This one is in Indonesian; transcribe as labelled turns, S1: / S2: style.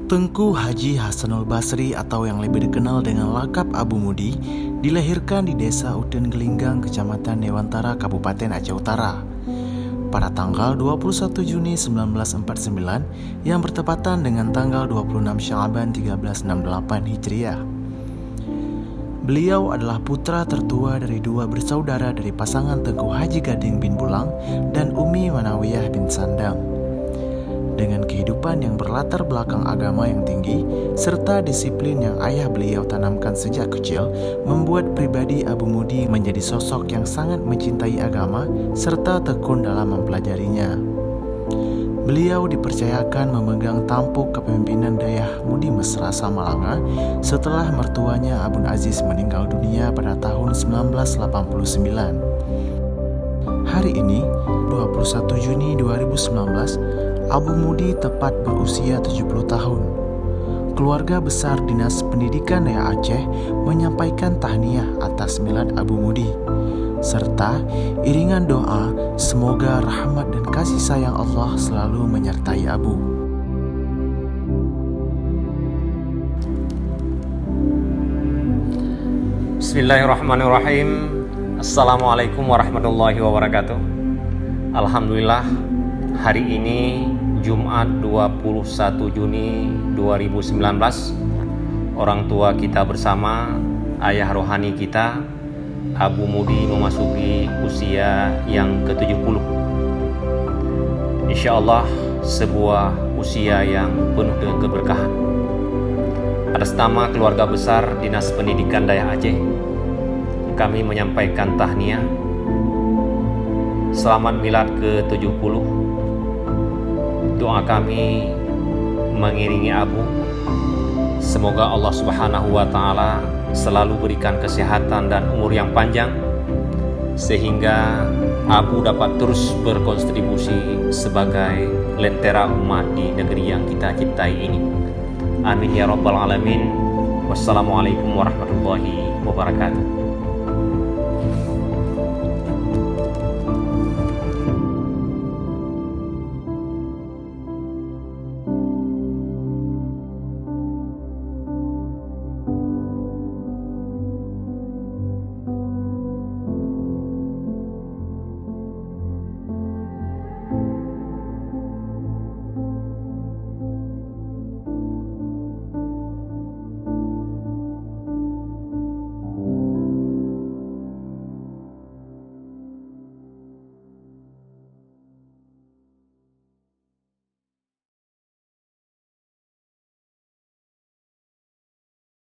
S1: Tengku Haji Hasanul Basri atau yang lebih dikenal dengan lakap Abu Mudi dilahirkan di Desa Uden Gelinggang, Kecamatan Dewantara, Kabupaten Aceh Utara pada tanggal 21 Juni 1949 yang bertepatan dengan tanggal 26 Sya'ban 1368 Hijriah. Beliau adalah putra tertua dari dua bersaudara dari pasangan Tengku Haji Gading bin Bulang dan Umi Manawiyah bin Sandang. Dengan kehidupan yang berlatar belakang agama yang tinggi serta disiplin yang ayah beliau tanamkan sejak kecil, membuat pribadi Abu Mudi menjadi sosok yang sangat mencintai agama serta tekun dalam mempelajarinya. Beliau dipercayakan memegang tampuk kepemimpinan Dayah Mudi Mesra Samalanga setelah mertuanya Abun Aziz meninggal dunia pada tahun 1989. Hari ini, 21 Juni 2019, Abu Mudi tepat berusia 70 tahun. Keluarga besar Dinas Pendidikan Daya Aceh menyampaikan tahniah atas milad Abu Mudi, serta iringan doa semoga rahmat dan kasih sayang Allah selalu menyertai Abu.
S2: Bismillahirrahmanirrahim. Assalamualaikum warahmatullahi wabarakatuh. Alhamdulillah, hari ini Jumat 21 Juni 2019, orang tua kita bersama ayah rohani kita Abu Mudi memasuki usia yang ke-70. Insya Allah sebuah usia yang penuh dengan keberkahan. Atas nama keluarga besar Dinas Pendidikan Daya Aceh, kami menyampaikan tahniah selamat milad ke-70. Doa kami mengiringi Abu, semoga Allah Subhanahu wa Ta'ala selalu berikan kesehatan dan umur yang panjang sehingga Abu dapat terus berkontribusi sebagai lentera umat di negeri yang kita cintai ini. Amin ya rabbal alamin. Wassalamualaikum warahmatullahi wabarakatuh.